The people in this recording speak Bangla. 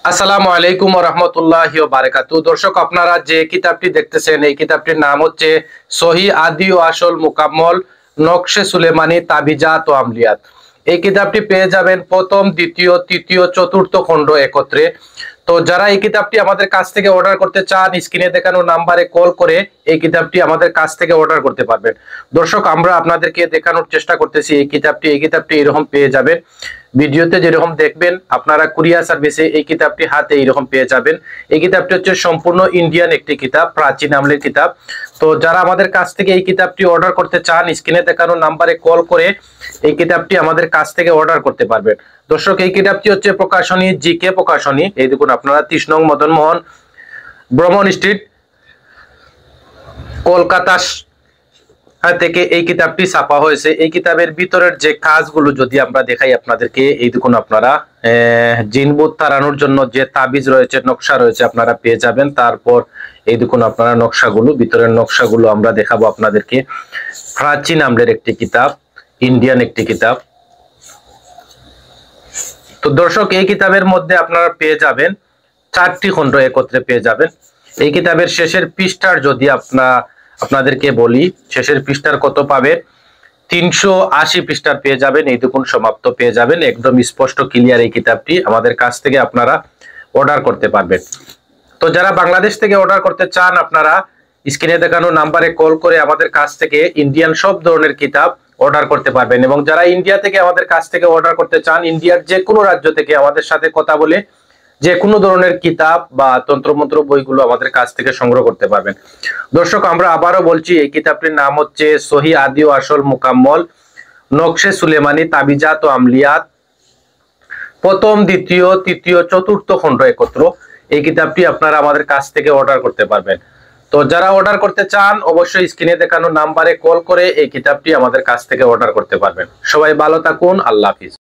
আসসালামু আলাইকুম ওয়া রাহমাতুল্লাহি ওয়া বারাকাতুহু। দর্শক, আপনারা যে কিতাবটি দেখতেছেন এই কিতাবটির নাম হচ্ছে সহিহ আদি ও আসল মুকাম্মল নকশে সুলেমানি তাবিজাত ও আমলিয়াত। এই কিতাবটি পেয়ে যাবেন প্রথম, দ্বিতীয়, তৃতীয়, চতুর্থ খণ্ড একত্রে। তো যারা এই কিতাবটি আমাদের কাছ থেকে অর্ডার করতে চান, স্ক্রিনে দেখানো নাম্বারে কল করে এই কিতাবটি আমাদের কাছ থেকে অর্ডার করতে পারবেন। দর্শক, আমরা আপনাদেরকে দেখানোর চেষ্টা করতেছি এই কিতাবটি এরকম পেয়ে যাবেন। ভিডিওতে যেরকম দেখবেন আপনারা কুরিয়ার সার্ভিসে এই কিতাবটি হাতে এইরকম পেয়ে যাবেন। এই কিতাবটি হচ্ছে সম্পূর্ণ ইন্ডিয়ান একটি কিতাব, প্রাচীন আমলের কিতাব। তো যারা আমাদের কাছ থেকে এই কিতাবটি অর্ডার করতে চান, স্ক্রিনে দেখানো নাম্বারে কল করে এই কিতাবটি আমাদের কাছ থেকে অর্ডার করতে পারবেন। দর্শক, এই কিতাবটি হচ্ছে প্রকাশনী জিকে প্রকাশনী। এই দেখুন আপনারা 30 নং মদন মোহন ব্রহ্মণ স্ট্রিট, কলকাতা থেকে এই কিতাবটি ছাপা হয়েছে। এই কিতাবের ভিতরের যে কাজগুলো যদি আমরা দেখাই আপনাদেরকে, এই দেখুন আপনারা জিনবুত তাড়ানোর জন্য যে তাবিজ রয়েছে, নকশা রয়েছে আপনারা পেয়ে যাবেন। তারপর এই দেখুন আপনারা নকশাগুলো, ভিতরের নকশাগুলো আমরা দেখাবো আপনাদেরকে। প্রাচীন আমলের একটি কিতাব, ইন্ডিয়ান একটি কিতাব। তো দর্শক, এই কিতাবের মধ্যে আপনারা পেয়ে যাবেন 4টি খণ্ড একত্রে পেয়ে যাবেন। এই কিতাবের শেষের পৃষ্ঠার যদি আপনাদেরকে বলি, শেষের পৃষ্ঠার কত পাবে, 380 পৃষ্ঠার পেয়ে যাবেন। এই দেখুন সমাপ্ত পেয়ে যাবেন, একদম স্পষ্ট ক্লিয়ার। এই কিতাবটি আমাদের কাছ থেকে আপনারা অর্ডার করতে পারবেন। তো যারা বাংলাদেশ থেকে অর্ডার করতে চান, আপনারা স্ক্রিনে দেখানো নাম্বারে কল করে আমাদের কাছ থেকে ইন্ডিয়ান সব ধরনের কিতাব অর্ডার করতে পারবেন। এবং যারা ইন্ডিয়া থেকে আমাদের কাছ থেকে অর্ডার করতে চান, ইন্ডিয়ার যে কোনো রাজ্য থেকে আমাদের সাথে কথা বলে যে কোনো ধরনের কিতাব বা তন্ত্রমন্ত্র বইগুলো আমাদের কাছ থেকে সংগ্রহ করতে পারবেন। দর্শক, আমরা আবারও বলছি, এই কিতাবটির নাম হচ্ছে সহিহ আদি ও আসল মুকাম্মল নকশে সুলেমানি তাবিজাত ও আমলিয়াত, প্রথম, দ্বিতীয়, তৃতীয়, চতুর্থ খণ্ড একত্র। এই কিতাবটি আপনারা আমাদের কাছ থেকে অর্ডার করতে পারবেন। তো যারা অর্ডার করতে চান, অবশ্যই স্ক্রিনে দেখানো নাম্বারে কল করে এই কিতাবটি আমাদের কাছ থেকে অর্ডার করতে পারবেন। সবাই ভালো থাকুন, আল্লাহ হাফিজ।